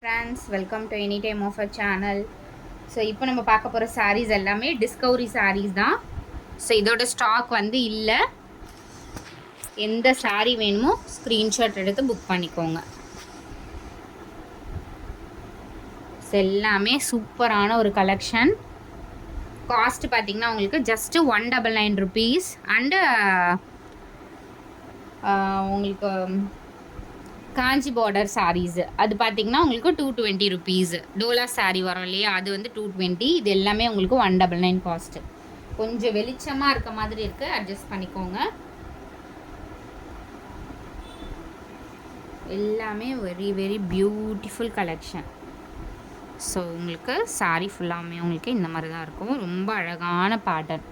Friends welcome to any time of a channel. So இப்போ நம்ம பார்க்க போகிற சாரீஸ் எல்லாமே டிஸ்கவரி சாரீஸ் தான். ஸோ இதோட ஸ்டாக் வந்து இல்லை. எந்த சாரீ வேணுமோ ஸ்க்ரீன்ஷாட் எடுத்து புக் பண்ணிக்கோங்க. ஸோ எல்லாமே சூப்பரான ஒரு கலெக்ஷன். காஸ்ட் பார்த்தீங்கன்னா உங்களுக்கு ஜஸ்ட்டு 199 rupees அண்டு உங்களுக்கு காஞ்சி பார்டர் சாரீஸ் அது பார்த்தீங்கன்னா உங்களுக்கு 220 rupees. டோலா சாரீ வரும் இல்லையா, அது வந்து 220. இது எல்லாமே உங்களுக்கு 199 காஸ்ட்டு. கொஞ்சம் வெளிச்சமாக இருக்க மாதிரி இருக்குது, அட்ஜஸ்ட் பண்ணிக்கோங்க. எல்லாமே very very beautiful collection. So உங்களுக்கு சாரீ ஃபுல்லாமே உங்களுக்கு இந்த மாதிரி தான் இருக்கும். ரொம்ப அழகான பேட்டர்ன்.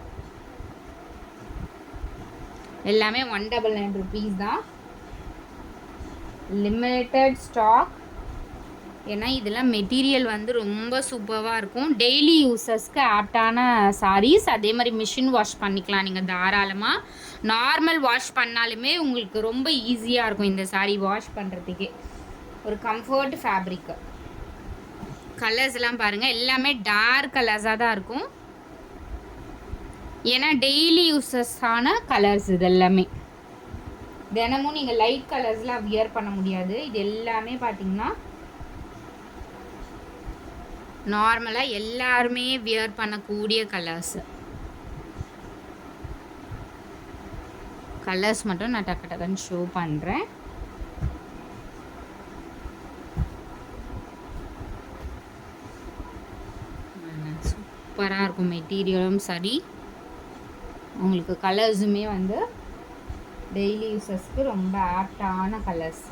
எல்லாமே 199 rupees தான். Limited stock. ஏன்னா இதெல்லாம் மெட்டீரியல் வந்து ரொம்ப சூப்பராக இருக்கும். டெய்லி யூஸஸ்க்கு ஆப்டான சாரீஸ். அதே மாதிரி மிஷின் வாஷ் பண்ணிக்கலாம் நீங்கள் தாராளமாக. நார்மல் வாஷ் பண்ணாலுமே உங்களுக்கு ரொம்ப ஈஸியாக இருக்கும் இந்த சாரீ வாஷ் பண்ணுறதுக்கே. ஒரு கம்ஃபர்ட் ஃபேப்ரிக்கு. கலர்ஸ்லாம் பாருங்கள், எல்லாமே டார்க் கலர்ஸாக தான் இருக்கும். ஏன்னா டெய்லி யூஸஸான கலர்ஸ் இது எல்லாமே. தினமும் நீங்கள் லைட் கலர்ஸ்லாம் வியர் பண்ண முடியாது. இது எல்லாமே பார்த்தீங்கன்னா நார்மலாக எல்லாருமே வியர் பண்ணக்கூடிய கலர்ஸ். கலர்ஸ் மட்டும் நான் டக்கு டக்குன்னு ஷோ பண்ணுறேன். சூப்பராக இருக்கும் மெட்டீரியலும் சரி. உங்களுக்கு கலர்ஸுமே வந்து டெய்லி யூஸஸ்க்கு ரொம்ப ஆப்டான கலர்ஸ்.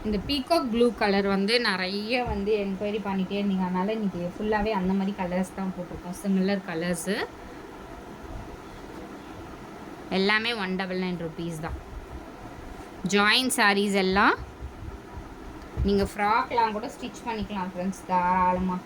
இந்த பீகாக் ப்ளூ கலர் வந்து நிறைய வந்து என்கொயரி பண்ணிகிட்டே இருந்தீங்க, அதனால் இன்றைக்கி ஃபுல்லாகவே அந்த மாதிரி கலர்ஸ் தான் போட்டிருக்கோம். சிமிலர் கலர்ஸு எல்லாமே 199 rupees தான். ஜாயின் சாரீஸ் எல்லாம் நீங்கள் ஃப்ராக்லாம் கூட ஸ்டிச் பண்ணிக்கலாம் ஃப்ரெண்ட்ஸ், தாராளமாக.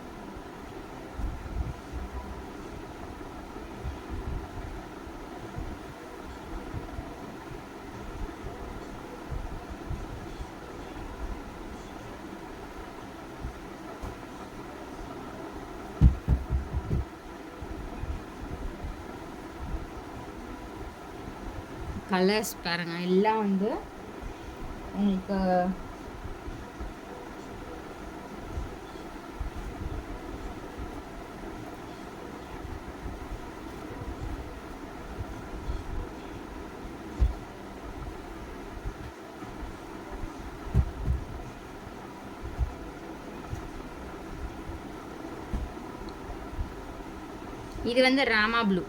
கலர்ஸ் பாருங்கள், எல்லாம் வந்து உங்களுக்கு இது வந்து ராமா ப்ளூ.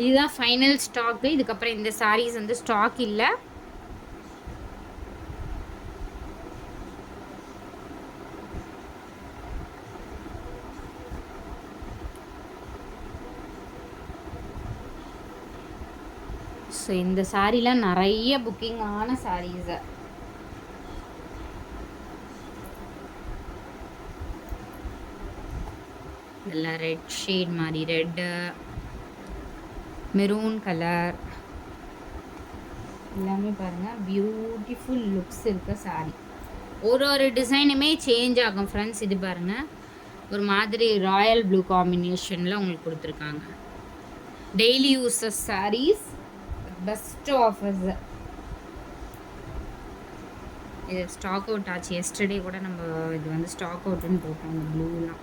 இதுதான் ஃபைனல் ஸ்டாக்கு. இதுக்கப்புறம் இந்த சாரீஸ் வந்து ஸ்டாக் இல்லை. ஸோ இந்த சாரீலாம் நிறைய புக்கிங் ஆன சாரீஸு. இதெல்லாம் ரெட் ஷேட் மாதிரி, ரெட்டு மெரூன் கலர் எல்லாமே பாருங்கள் பியூட்டிஃபுல் லுக்ஸ் இருக்க சாரீ. ஒரு டிசைனுமே சேஞ்ச் ஆகும் ஃப்ரெண்ட்ஸ். இது பாருங்கள், ஒரு மாதிரி ராயல் ப்ளூ காம்பினேஷனில் உங்களுக்கு கொடுத்துருக்காங்க. Daily uses sarees, best offers. இது ஸ்டாக் அவுட் ஆச்சு. எஸ்டர்டே கூட நம்ம இது வந்து ஸ்டாக் அவுட்டுன்னு போட்டோம். இந்த ப்ளூலாம்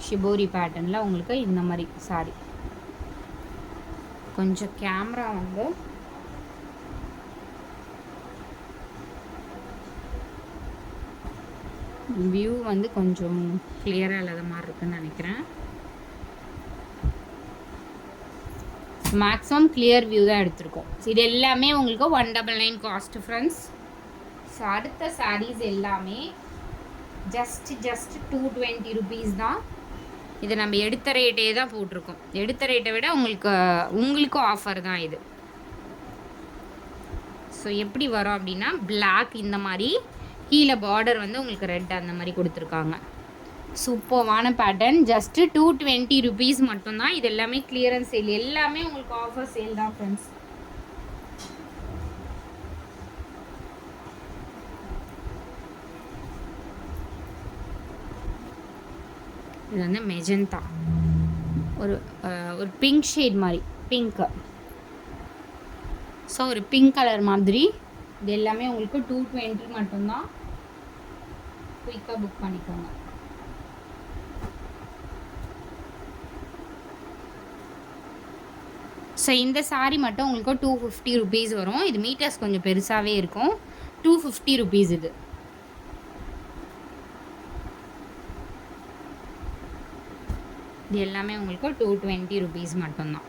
ஷிபோரி பேட்டர்னில் உங்களுக்கு இந்த மாதிரி சாரீ. கொஞ்சம் கேமரா வந்து வியூ வந்து கொஞ்சம் கிளியராக இல்லாத மாதிரி இருக்குன்னு நினைக்கிறேன். மேக்ஸிமம் கிளியர் வியூ தான் எடுத்திருக்கோம். இது எல்லாமே உங்களுக்கு 199 காஸ்ட் ஃப்ரெண்ட்ஸ். ஸோ அடுத்த சாரீஸ் எல்லாமே ஜஸ்ட் 220 ருபீஸ் தான். இது நம்ம எடுத்த ரேட்டே தான் போட்டிருக்கோம். எடுத்த ரேட்டை விட உங்களுக்கும் ஆஃபர் தான் இது. ஸோ எப்படி வரும் அப்படின்னா பிளாக் இந்த மாதிரி, கீழே பார்டர் வந்து உங்களுக்கு ரெட் அந்த மாதிரி கொடுத்துருக்காங்க. சூப்பர்வான பேட்டர்ன். ஜஸ்ட்டு 220 ருபீஸ் மட்டும்தான். இது எல்லாமே கிளியரன்ஸ் சேல், எல்லாமே உங்களுக்கு ஆஃபர் சேல் தான் ஃப்ரெண்ட்ஸ். இது வந்து மெஜந்தா, ஒரு பிங்க் ஷேட் மாதிரி, பிங்க்கு. ஸோ ஒரு பிங்க் கலர் மாதிரி. இது எல்லாமே உங்களுக்கு 220 மட்டும்தான். குயிக்காக புக் பண்ணிக்கோங்க. ஸோ இந்த சாரீ மட்டும் உங்களுக்கு 250 ருபீஸ் வரும். இது மீட்டர்ஸ் கொஞ்சம் பெருசாகவே இருக்கும். 250 ருபீஸ் இது. இது எல்லாமே உங்களுக்கு 220 ருபீஸ் மட்டும்தான்.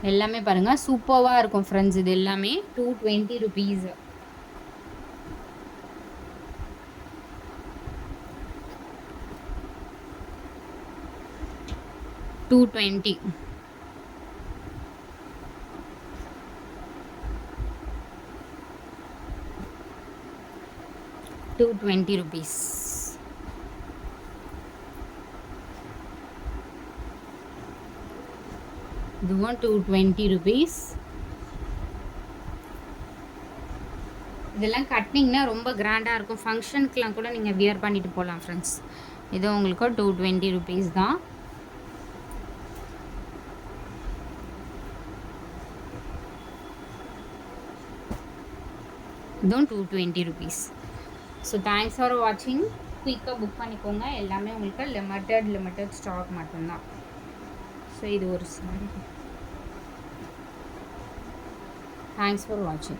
எல்லாமே பாருங்கள் சூப்பராக இருக்கும் ஃப்ரெண்ட்ஸ். இது எல்லாமே 220 ருபீஸ். $220. ₹220. இதுவும் 220 ருபீஸ். இதெல்லாம் கட்டினீங்கன்னா ரொம்ப கிராண்டாக இருக்கும். ஃபங்க்ஷனுக்குலாம் கூட நீங்கள் வியர் பண்ணிட்டு போகலாம் ஃப்ரெண்ட்ஸ். இது உங்களுக்கு 220 ருபீஸ் தான். இதுவும் 220 ருபீஸ். ஸோ தேங்க்ஸ் ஃபார் வாட்சிங். குயிக்காக புக் பண்ணிக்கோங்க. எல்லாமே உங்களுக்கு லிமிட்டட் ஸ்டாக் மட்டும்தான். ஸோ இது ஒரு சாரி. தேங்க்ஸ் ஃபார் வாட்சிங்.